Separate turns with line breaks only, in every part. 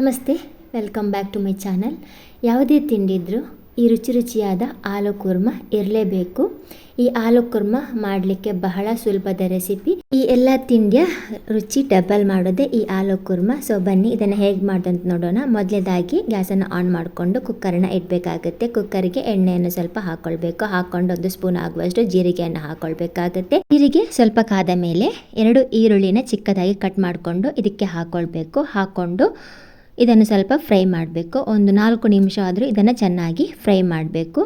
ನಮಸ್ತೆ, welcome back to my channel. ಯಾವುದೇ ತಿಂಡಿ ಇದ್ದರೂ ಈ ರುಚಿಯಾದ ಆಲೂ ಕುರ್ಮ ಇರಲೇಬೇಕು. ಈ ಆಲೂ ಕುರ್ಮ ಮಾಡಲಿಕ್ಕೆ ಬಹಳ ಸುಲಭದ ರೆಸಿಪಿ. ಈ ಎಲ್ಲ ತಿಂಡಿಯ ರುಚಿ ಡಬಲ್ ಮಾಡೋದೇ ಈ ಆಲೂ ಕುರ್ಮ. ಸೊ ಬನ್ನಿ ಇದನ್ನು ಹೇಗೆ ಮಾಡೋದಂತ ನೋಡೋಣ. ಮೊದಲನೇದಾಗಿ ಗ್ಯಾಸನ್ನು ಆನ್ ಮಾಡಿಕೊಂಡು ಕುಕ್ಕರನ್ನ ಇಡಬೇಕಾಗುತ್ತೆ. ಕುಕ್ಕರಿಗೆ ಎಣ್ಣೆಯನ್ನು ಸ್ವಲ್ಪ ಹಾಕ್ಕೊಳ್ಬೇಕು. ಹಾಕ್ಕೊಂಡು 1 ಸ್ಪೂನ್ ಆಗುವಷ್ಟು ಜೀರಿಗೆಯನ್ನು ಹಾಕ್ಕೊಳ್ಬೇಕಾಗುತ್ತೆ. ಜೀರಿಗೆ ಸ್ವಲ್ಪ ಕಾದ ಮೇಲೆ 2 ಈರುಳ್ಳಿನ ಚಿಕ್ಕದಾಗಿ ಕಟ್ ಮಾಡಿಕೊಂಡು ಇದಕ್ಕೆ ಹಾಕ್ಕೊಳ್ಬೇಕು. ಹಾಕ್ಕೊಂಡು ಇದನ್ನು ಸ್ವಲ್ಪ ಫ್ರೈ ಮಾಡಬೇಕು. ಒಂದು 4 ನಿಮಿಷ ಆದರೂ ಇದನ್ನು ಚೆನ್ನಾಗಿ ಫ್ರೈ ಮಾಡಬೇಕು.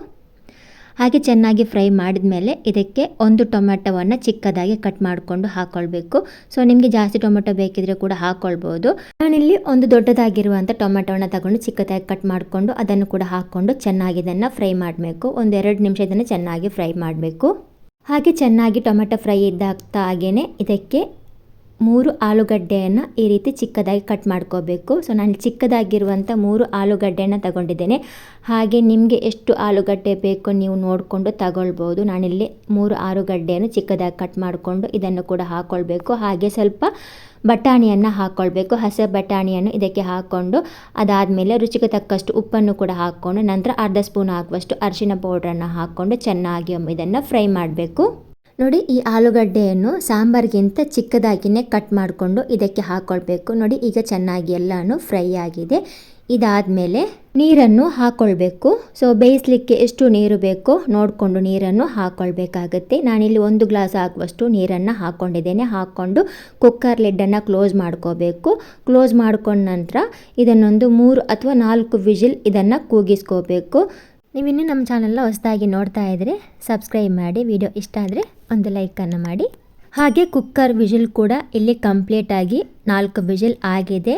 ಹಾಗೆ ಚೆನ್ನಾಗಿ ಫ್ರೈ ಮಾಡಿದ ಮೇಲೆ ಇದಕ್ಕೆ 1 ಟೊಮೆಟೊವನ್ನು ಚಿಕ್ಕದಾಗಿ ಕಟ್ ಮಾಡಿಕೊಂಡು ಹಾಕ್ಕೊಳ್ಬೇಕು. ಸೊ ನಿಮಗೆ ಜಾಸ್ತಿ ಟೊಮೆಟೊ ಬೇಕಿದ್ರೆ ಕೂಡ ಹಾಕ್ಕೊಳ್ಬೋದು. ನಾನಿಲ್ಲಿ ಒಂದು ದೊಡ್ಡದಾಗಿರುವಂಥ ಟೊಮೆಟೊವನ್ನು ತಗೊಂಡು ಚಿಕ್ಕದಾಗಿ ಕಟ್ ಮಾಡಿಕೊಂಡು ಅದನ್ನು ಕೂಡ ಹಾಕ್ಕೊಂಡು ಚೆನ್ನಾಗಿ ಇದನ್ನು ಫ್ರೈ ಮಾಡಬೇಕು. 1-2 ನಿಮಿಷ ಇದನ್ನು ಚೆನ್ನಾಗಿ ಫ್ರೈ ಮಾಡಬೇಕು. ಹಾಗೆ ಚೆನ್ನಾಗಿ ಟೊಮೆಟೊ ಫ್ರೈ ಇದ್ದಾಗ್ತಾ ಹಾಗೇ ಇದಕ್ಕೆ 3 ಆಲೂಗಡ್ಡೆಯನ್ನು ಈ ರೀತಿ ಚಿಕ್ಕದಾಗಿ ಕಟ್ ಮಾಡ್ಕೋಬೇಕು. ಸೊ ನಾನು ಚಿಕ್ಕದಾಗಿರುವಂಥ 3 ಆಲೂಗಡ್ಡೆಯನ್ನು ತಗೊಂಡಿದ್ದೇನೆ. ಹಾಗೆ ನಿಮಗೆ ಎಷ್ಟು ಆಲೂಗಡ್ಡೆ ಬೇಕೋ ನೀವು ನೋಡಿಕೊಂಡು ತಗೊಳ್ಬೋದು. ನಾನಿಲ್ಲಿ 3 ಆಲೂಗಡ್ಡೆಯನ್ನು ಚಿಕ್ಕದಾಗಿ ಕಟ್ ಮಾಡಿಕೊಂಡು ಇದನ್ನು ಕೂಡ ಹಾಕ್ಕೊಳ್ಬೇಕು. ಹಾಗೆ ಸ್ವಲ್ಪ ಬಟಾಣಿಯನ್ನು ಹಾಕ್ಕೊಳ್ಬೇಕು. ಹಸಿ ಬಟಾಣಿಯನ್ನು ಇದಕ್ಕೆ ಹಾಕ್ಕೊಂಡು ಅದಾದಮೇಲೆ ರುಚಿಗೆ ತಕ್ಕಷ್ಟು ಉಪ್ಪನ್ನು ಕೂಡ ಹಾಕ್ಕೊಂಡು ನಂತರ 1/2 ಸ್ಪೂನ್ ಆಗುವಷ್ಟು ಅರಿಶಿನ ಪೌಡ್ರನ್ನು ಹಾಕ್ಕೊಂಡು ಚೆನ್ನಾಗಿ ಇದನ್ನು ಫ್ರೈ ಮಾಡಬೇಕು. ನೋಡಿ, ಈ ಆಲೂಗಡ್ಡೆಯನ್ನು ಸಾಂಬಾರಿಗಿಂತ ಚಿಕ್ಕದಾಗಿಯೇ ಕಟ್ ಮಾಡಿಕೊಂಡು ಇದಕ್ಕೆ ಹಾಕ್ಕೊಳ್ಬೇಕು. ನೋಡಿ, ಈಗ ಚೆನ್ನಾಗಿ ಎಲ್ಲನೂ ಫ್ರೈ ಆಗಿದೆ. ಇದಾದಮೇಲೆ ನೀರನ್ನು ಹಾಕ್ಕೊಳ್ಬೇಕು. ಸೊ ಬೇಯಿಸಲಿಕ್ಕೆ ಎಷ್ಟು ನೀರು ಬೇಕೋ ನೋಡಿಕೊಂಡು ನೀರನ್ನು ಹಾಕ್ಕೊಳ್ಬೇಕಾಗತ್ತೆ. ನಾನಿಲ್ಲಿ 1 ಗ್ಲಾಸ್ ಆಗುವಷ್ಟು ನೀರನ್ನು ಹಾಕ್ಕೊಂಡಿದ್ದೇನೆ. ಹಾಕ್ಕೊಂಡು ಕುಕ್ಕರ್ ಲಿಡ್ಡನ್ನು ಕ್ಲೋಸ್ ಮಾಡ್ಕೋಬೇಕು. ಕ್ಲೋಸ್ ಮಾಡ್ಕೊಂಡ ನಂತರ ಇದನ್ನೊಂದು 3 ಅಥವಾ 4 ವಿಜಿಲ್ ಇದನ್ನು ಕೂಗಿಸ್ಕೋಬೇಕು. ನೀವಿನ್ನೂ ನಮ್ಮ ಚಾನಲ್ನ ಹೊಸದಾಗಿ ನೋಡ್ತಾ ಇದ್ದರೆ ಸಬ್ಸ್ಕ್ರೈಬ್ ಮಾಡಿ. ವಿಡಿಯೋ ಇಷ್ಟ ಆದರೆ ಒಂದು ಲೈಕನ್ನು ಮಾಡಿ. ಹಾಗೆ ಕುಕ್ಕರ್ ವಿಜಿಲ್ ಕೂಡ ಇಲ್ಲಿ ಕಂಪ್ಲೀಟಾಗಿ 4 ವಿಜಿಲ್ ಆಗಿದೆ.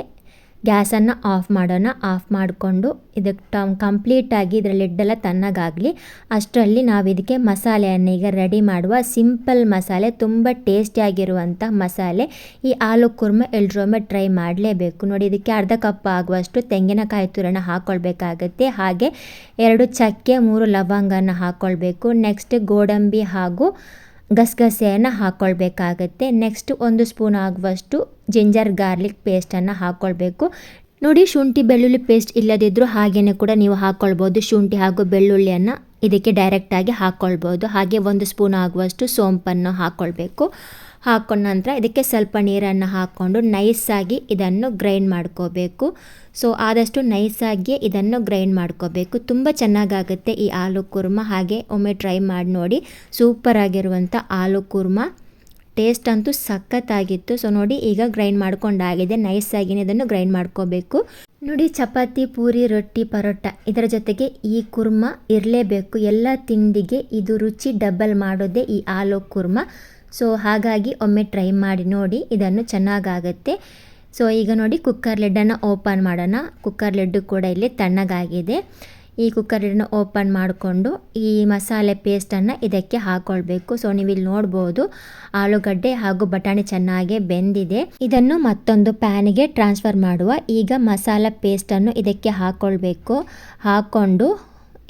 ಗ್ಯಾಸನ್ನು ಆಫ್ ಮಾಡೋಣ. ಆಫ್ ಮಾಡಿಕೊಂಡು ಇದಕ್ಕೆ ಕಂಪ್ಲೀಟಾಗಿ ಇದರ ಲಿಡ್ಡೆಲ್ಲ ತಣ್ಣಗಾಗಲಿ. ಅಷ್ಟರಲ್ಲಿ ನಾವು ಇದಕ್ಕೆ ಮಸಾಲೆಯನ್ನು ಈಗ ರೆಡಿ ಮಾಡುವ. ಸಿಂಪಲ್ ಮಸಾಲೆ, ತುಂಬ ಟೇಸ್ಟಿಯಾಗಿರುವಂಥ ಮಸಾಲೆ. ಈ ಆಲೂ ಕುರ್ಮ ಎಲ್ರೊಮ್ಮೆ ಟ್ರೈ ಮಾಡಲೇಬೇಕು. ನೋಡಿ, ಇದಕ್ಕೆ 1/2 ಕಪ್ ಆಗುವಷ್ಟು ತೆಂಗಿನಕಾಯಿ ತುರಿನ ಹಾಕ್ಕೊಳ್ಬೇಕಾಗತ್ತೆ. ಹಾಗೆ 2 ಚಕ್ಕೆ 3 ಲವಂಗನ ಹಾಕ್ಕೊಳ್ಬೇಕು. ನೆಕ್ಸ್ಟ್ ಗೋಡಂಬಿ ಹಾಗೂ ಗಸಗಸೆಯನ್ನು ಹಾಕ್ಕೊಳ್ಬೇಕಾಗತ್ತೆ. ನೆಕ್ಸ್ಟ್ 1 ಸ್ಪೂನ್ ಆಗುವಷ್ಟು ಜಿಂಜರ್ ಗಾರ್ಲಿಕ್ ಪೇಸ್ಟನ್ನು ಹಾಕ್ಕೊಳ್ಬೇಕು. ನೋಡಿ, ಶುಂಠಿ ಬೆಳ್ಳುಳ್ಳಿ ಪೇಸ್ಟ್ ಇಲ್ಲದಿದ್ದರೂ ಹಾಗೆಯೇ ಕೂಡ ನೀವು ಹಾಕ್ಕೊಳ್ಬೋದು. ಶುಂಠಿ ಹಾಗೂ ಬೆಳ್ಳುಳ್ಳಿಯನ್ನು ಇದಕ್ಕೆ ಡೈರೆಕ್ಟಾಗಿ ಹಾಕ್ಕೊಳ್ಬೋದು. ಹಾಗೆ 1 ಸ್ಪೂನ್ ಆಗುವಷ್ಟು ಸೋಂಪನ್ನು ಹಾಕ್ಕೊಳ್ಬೇಕು. ಹಾಕ್ಕೊಂಡ ನಂತರ ಇದಕ್ಕೆ ಸ್ವಲ್ಪ ನೀರನ್ನು ಹಾಕ್ಕೊಂಡು ನೈಸಾಗಿ ಇದನ್ನು ಗ್ರೈಂಡ್ ಮಾಡ್ಕೋಬೇಕು. ಸೊ ಆದಷ್ಟು ನೈಸಾಗಿ ಇದನ್ನು ಗ್ರೈಂಡ್ ಮಾಡ್ಕೋಬೇಕು. ತುಂಬ ಚೆನ್ನಾಗಾಗುತ್ತೆ ಈ ಆಲೂ ಕುರ್ಮ. ಹಾಗೆ ಒಮ್ಮೆ ಟ್ರೈ ಮಾಡಿ ನೋಡಿ. ಸೂಪರ್ ಆಗಿರುವಂಥ ಆಲೂ ಕುರ್ಮ. ಟೇಸ್ಟ್ ಅಂತೂ ಸಖತ್ತಾಗಿತ್ತು. ಸೊ ನೋಡಿ, ಈಗ ಗ್ರೈಂಡ್ ಮಾಡ್ಕೊಂಡಾಗಿದೆ. ನೈಸಾಗಿ ಇದನ್ನು ಗ್ರೈಂಡ್ ಮಾಡ್ಕೋಬೇಕು. ನೋಡಿ, ಚಪಾತಿ, ಪೂರಿ, ರೊಟ್ಟಿ, ಪರೋಟ ಇದರ ಜೊತೆಗೆ ಈ ಕುರ್ಮ ಇರಲೇಬೇಕು. ಎಲ್ಲ ತಿಂಡಿಗೆ ಇದು ರುಚಿ ಡಬಲ್ ಮಾಡೋದೇ ಈ ಆಲೂ ಕುರ್ಮ. ಸೊ ಹಾಗಾಗಿ ಒಮ್ಮೆ ಟ್ರೈ ಮಾಡಿ ನೋಡಿ, ಇದನ್ನು ಚೆನ್ನಾಗಾಗುತ್ತೆ. ಸೊ ಈಗ ನೋಡಿ, ಕುಕ್ಕರ್ ಲಿಡ್ಡನ್ನು ಓಪನ್ ಮಾಡೋಣ. ಕುಕ್ಕರ್ ಲಿಡ್ಡು ಕೂಡ ಇಲ್ಲಿ ತಣ್ಣಗಾಗಿದೆ. ಈ ಕುಕ್ಕರ್ ಲಿಡ್ಡನ್ನು ಓಪನ್ ಮಾಡಿಕೊಂಡು ಈ ಮಸಾಲೆ ಪೇಸ್ಟನ್ನು ಇದಕ್ಕೆ ಹಾಕ್ಕೊಳ್ಬೇಕು. ಸೊ ನೀವಿಲ್ಲಿ ನೋಡ್ಬೋದು ಆಲೂಗಡ್ಡೆ ಹಾಗೂ ಬಟಾಣಿ ಚೆನ್ನಾಗಿ ಬೆಂದಿದೆ. ಇದನ್ನು ಮತ್ತೊಂದು ಪ್ಯಾನಿಗೆ ಟ್ರಾನ್ಸ್ಫರ್ ಮಾಡುವ. ಈಗ ಮಸಾಲ ಪೇಸ್ಟನ್ನು ಇದಕ್ಕೆ ಹಾಕ್ಕೊಳ್ಬೇಕು. ಹಾಕ್ಕೊಂಡು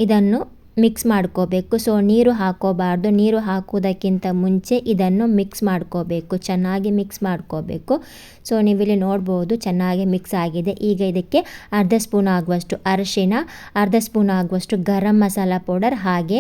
ಇದನ್ನು ಮಿಕ್ಸ್ ಮಾಡ್ಕೋಬೇಕು. ಸೊ ನೀರು ಹಾಕೋಬಾರ್ದು. ನೀರು ಹಾಕೋದಕ್ಕಿಂತ ಮುಂಚೆ ಇದನ್ನು ಮಿಕ್ಸ್ ಮಾಡ್ಕೋಬೇಕು. ಚೆನ್ನಾಗಿ ಮಿಕ್ಸ್ ಮಾಡ್ಕೋಬೇಕು. ಸೊ ನೀವಿಲ್ಲಿ ನೋಡ್ಬೋದು ಚೆನ್ನಾಗಿ ಮಿಕ್ಸ್ ಆಗಿದೆ. ಈಗ ಇದಕ್ಕೆ 1/2 ಸ್ಪೂನ್ ಆಗುವಷ್ಟು ಅರಿಶಿನ, 1/2 ಸ್ಪೂನ್ ಆಗುವಷ್ಟು ಗರಂ ಮಸಾಲ ಪೌಡರ್, ಹಾಗೆ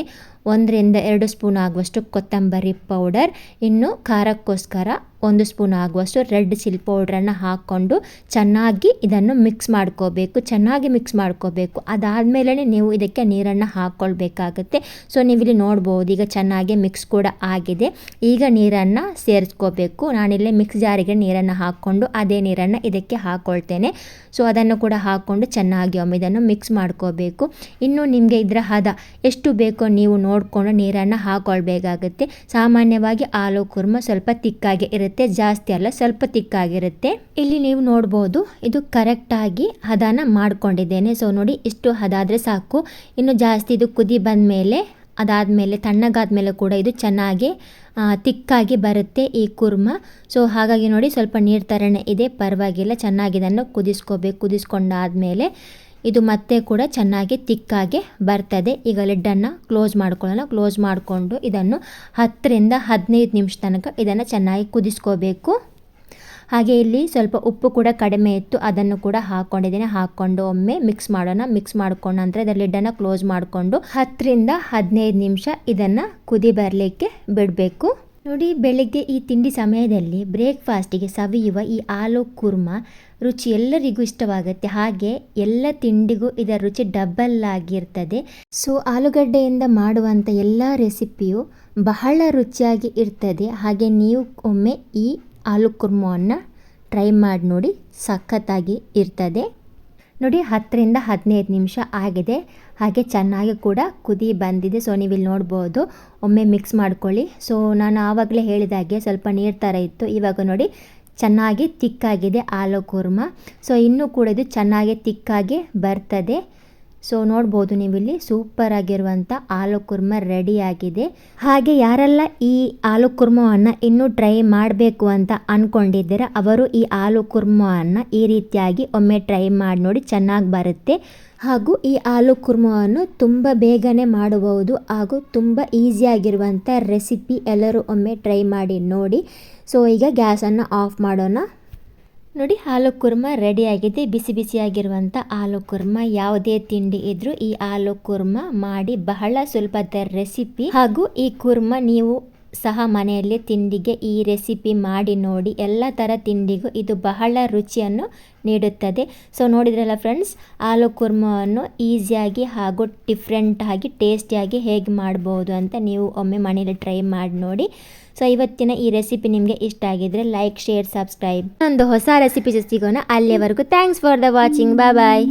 1-2 ಸ್ಪೂನ್ ಆಗುವಷ್ಟು ಕೊತ್ತಂಬರಿ ಪೌಡರ್, ಇನ್ನು ಖಾರಕ್ಕೋಸ್ಕರ 1 ಸ್ಪೂನ್ ಆಗುವಷ್ಟು ರೆಡ್ ಚಿಲ್ಲಿ ಪೌಡ್ರನ್ನು ಹಾಕ್ಕೊಂಡು ಚೆನ್ನಾಗಿ ಇದನ್ನು ಮಿಕ್ಸ್ ಮಾಡ್ಕೋಬೇಕು. ಚೆನ್ನಾಗಿ ಮಿಕ್ಸ್ ಮಾಡ್ಕೋಬೇಕು. ಅದಾದಮೇಲೆ ನೀವು ಇದಕ್ಕೆ ನೀರನ್ನು ಹಾಕ್ಕೊಳ್ಬೇಕಾಗತ್ತೆ. ಸೊ ನೀವಿಲ್ಲಿ ನೋಡ್ಬೋದು ಈಗ ಚೆನ್ನಾಗಿ ಮಿಕ್ಸ್ ಕೂಡ ಆಗಿದೆ. ಈಗ ನೀರನ್ನು ಸೇರಿಸ್ಕೋಬೇಕು. ನಾನಿಲ್ಲಿ ಮಿಕ್ಸ್ ಜಾರಿಗೆ ನೀರನ್ನು ಹಾಕ್ಕೊಂಡು ಅದೇ ನೀರನ್ನು ಇದಕ್ಕೆ ಹಾಕ್ಕೊಳ್ತೇನೆ. ಸೊ ಅದನ್ನು ಕೂಡ ಹಾಕ್ಕೊಂಡು ಚೆನ್ನಾಗಿ ಒಮ್ಮೆ ಇದನ್ನು ಮಿಕ್ಸ್ ಮಾಡ್ಕೋಬೇಕು. ಇನ್ನು ನಿಮಗೆ ಇದರ ಹದ ಎಷ್ಟು ಬೇಕೋ ನೀವು ನೋಡಿಕೊಂಡು ನೀರನ್ನು ಹಾಕ್ಕೊಳ್ಬೇಕಾಗುತ್ತೆ. ಸಾಮಾನ್ಯವಾಗಿ ಆಲೂ ಕುರ್ಮ ಸ್ವಲ್ಪ ತಿಕ್ಕಾಗಿ ಇರುತ್ತೆ, ಜಾಸ್ತಿ ಅಲ್ಲ, ಸ್ವಲ್ಪ ತಿಕ್ಕಾಗಿರುತ್ತೆ. ಇಲ್ಲಿ ನೀವು ನೋಡ್ಬೋದು ಇದು ಕರೆಕ್ಟಾಗಿ ಹದನ ಮಾಡ್ಕೊಂಡಿದ್ದೇನೆ. ಸೊ ನೋಡಿ, ಇಷ್ಟು ಹದ ಆದರೆ ಸಾಕು. ಇನ್ನು ಜಾಸ್ತಿ ಇದು ಕುದಿ ಬಂದಮೇಲೆ ಅದಾದಮೇಲೆ ತಣ್ಣಗಾದ್ಮೇಲೆ ಕೂಡ ಇದು ಚೆನ್ನಾಗಿ ತಿಕ್ಕಾಗಿ ಬರುತ್ತೆ ಈ ಕುರ್ಮ. ಸೊ ಹಾಗಾಗಿ ನೋಡಿ, ಸ್ವಲ್ಪ ನೀರು ಥರನೇ ಇದೆ, ಪರವಾಗಿಲ್ಲ. ಚೆನ್ನಾಗಿ ಇದನ್ನು ಕುದಿಸ್ಕೋಬೇಕು. ಕುದಿಸ್ಕೊಂಡಾದಮೇಲೆ ಇದು ಮತ್ತೆ ಕೂಡ ಚೆನ್ನಾಗಿ ತಿಕ್ಕಾಗಿ ಬರ್ತದೆ. ಈಗ ಲಿಡ್ಡನ್ನು ಕ್ಲೋಸ್ ಮಾಡ್ಕೊಳ್ಳೋಣ. ಕ್ಲೋಸ್ ಮಾಡಿಕೊಂಡು ಇದನ್ನು 10ರಿಂದ 15 ನಿಮಿಷ ತನಕ ಇದನ್ನು ಚೆನ್ನಾಗಿ ಕುದಿಸ್ಕೋಬೇಕು. ಹಾಗೆ ಇಲ್ಲಿ ಸ್ವಲ್ಪ ಉಪ್ಪು ಕೂಡ ಕಡಿಮೆ ಇತ್ತು, ಅದನ್ನು ಕೂಡ ಹಾಕ್ಕೊಂಡಿದ್ದೀನಿ. ಹಾಕ್ಕೊಂಡು ಒಮ್ಮೆ ಮಿಕ್ಸ್ ಮಾಡೋಣ. ಮಿಕ್ಸ್ ಮಾಡ್ಕೊಂಡು ನಂತರ ಇದರ ಲಿಡ್ಡನ್ನು ಕ್ಲೋಸ್ ಮಾಡಿಕೊಂಡು 10 ರಿಂದ 15 ನಿಮಿಷ ಇದನ್ನು ಕುದಿ ಬರಲಿಕ್ಕೆ ಬಿಡಬೇಕು. ನೋಡಿ, ಬೆಳಿಗ್ಗೆ ಈ ತಿಂಡಿ ಸಮಯದಲ್ಲಿ ಬ್ರೇಕ್ಫಾಸ್ಟಿಗೆ ಸವಿಯುವ ಈ ಆಲೂ ಕುರ್ಮ ರುಚಿ ಎಲ್ಲರಿಗೂ ಇಷ್ಟವಾಗುತ್ತೆ. ಹಾಗೆ ಎಲ್ಲ ತಿಂಡಿಗೂ ಇದರ ರುಚಿ ಡಬಲ್ ಆಗಿರ್ತದೆ. ಸೊ ಆಲೂಗಡ್ಡೆಯಿಂದ ಮಾಡುವಂಥ ಎಲ್ಲ ರೆಸಿಪಿಯು ಬಹಳ ರುಚಿಯಾಗಿ ಇರ್ತದೆ. ಹಾಗೆ ನೀವು ಒಮ್ಮೆ ಈ ಆಲೂ ಕುರ್ಮವನ್ನು ಟ್ರೈ ಮಾಡಿ ನೋಡಿ, ಸಖತ್ತಾಗಿ ಇರ್ತದೆ. ನೋಡಿ, 10 ರಿಂದ 15 ನಿಮಿಷ ಆಗಿದೆ. ಹಾಗೆ ಚೆನ್ನಾಗಿ ಕೂಡ ಕುದಿ ಬಂದಿದೆ. ಸೊ ನೀವಿಲ್ಲಿ ನೋಡ್ಬೋದು. ಒಮ್ಮೆ ಮಿಕ್ಸ್ ಮಾಡ್ಕೊಳ್ಳಿ. ಸೊ ನಾನು ಆವಾಗಲೇ ಹೇಳಿದಾಗೆ ಸ್ವಲ್ಪ ನೀರು ಥರ ಇತ್ತು. ಇವಾಗ ನೋಡಿ ಚೆನ್ನಾಗಿ ತಿಕ್ಕಾಗಿದೆ ಆಲೂ ಕುರ್ಮ. ಸೊ ಇನ್ನೂ ಕೂಡ ಇದು ಚೆನ್ನಾಗಿ ತಿಕ್ಕಾಗಿ ಬರ್ತದೆ. ಸೊ ನೋಡ್ಬೋದು ನೀವಿಲ್ಲಿ ಸೂಪರ್ ಆಗಿರುವಂಥ ಆಲೂ ಕುರ್ಮ ರೆಡಿಯಾಗಿದೆ. ಹಾಗೆ ಯಾರೆಲ್ಲ ಈ ಆಲೂ ಕುರ್ಮವನ್ನು ಇನ್ನೂ ಟ್ರೈ ಮಾಡಬೇಕು ಅಂತ ಅಂದ್ಕೊಂಡಿದ್ದೀರ ಅವರು ಈ ಆಲೂ ಕುರ್ಮವನ್ನು ಈ ರೀತಿಯಾಗಿ ಒಮ್ಮೆ ಟ್ರೈ ಮಾಡಿ ನೋಡಿ, ಚೆನ್ನಾಗಿ ಬರುತ್ತೆ. ಹಾಗೂ ಈ ಆಲೂ ಕುರ್ಮವನ್ನು ತುಂಬ ಬೇಗನೆ ಮಾಡಬಹುದು ಹಾಗೂ ತುಂಬ ಈಸಿಯಾಗಿರುವಂಥ ರೆಸಿಪಿ. ಎಲ್ಲರೂ ಒಮ್ಮೆ ಟ್ರೈ ಮಾಡಿ ನೋಡಿ. ಸೊ ಈಗ ಗ್ಯಾಸನ್ನು ಆಫ್ ಮಾಡೋಣ. ನೋಡಿ, ಆಲೂ ಕುರ್ಮ ರೆಡಿಯಾಗಿದೆ. ಬಿಸಿ ಬಿಸಿಯಾಗಿರುವಂಥ ಆಲೂ ಕುರ್ಮ. ಯಾವುದೇ ತಿಂಡಿ ಇದ್ದರೂ ಈ ಆಲೂ ಕುರ್ಮ ಮಾಡಿ ಬಹಳ ಸುಲಭದ ರೆಸಿಪಿ. ಹಾಗೂ ಈ ಕುರ್ಮ ನೀವು ಸಹ ಮನೆಯಲ್ಲಿ ತಿಂಡಿಗೆ ಈ ರೆಸಿಪಿ ಮಾಡಿ ನೋಡಿ. ಎಲ್ಲ ಥರ ತಿಂಡಿಗೂ ಇದು ಬಹಳ ರುಚಿಯನ್ನು ನೀಡುತ್ತದೆ. ಸೊ ನೋಡಿದ್ರಲ್ಲ ಫ್ರೆಂಡ್ಸ್, ಆಲೂ ಕುರ್ಮವನ್ನು ಈಸಿಯಾಗಿ ಹಾಗೂ ಡಿಫ್ರೆಂಟಾಗಿ ಟೇಸ್ಟಿಯಾಗಿ ಹೇಗೆ ಮಾಡ್ಬೋದು ಅಂತ ನೀವು ಒಮ್ಮೆ ಮನೆಯಲ್ಲಿ ಟ್ರೈ ಮಾಡಿ ನೋಡಿ. ಸೊ ಇವತ್ತಿನ ಈ ರೆಸಿಪಿ ನಿಮಗೆ ಇಷ್ಟ ಆಗಿದ್ರೆ ಲೈಕ್, ಶೇರ್, ಸಬ್ಸ್ಕ್ರೈಬ್. ಒಂದು ಹೊಸ ರೆಸಿಪಿ ಸಿಗೋಣ. ಅಲ್ಲಿಯವರೆಗೂ thanks for the watching. Bye bye.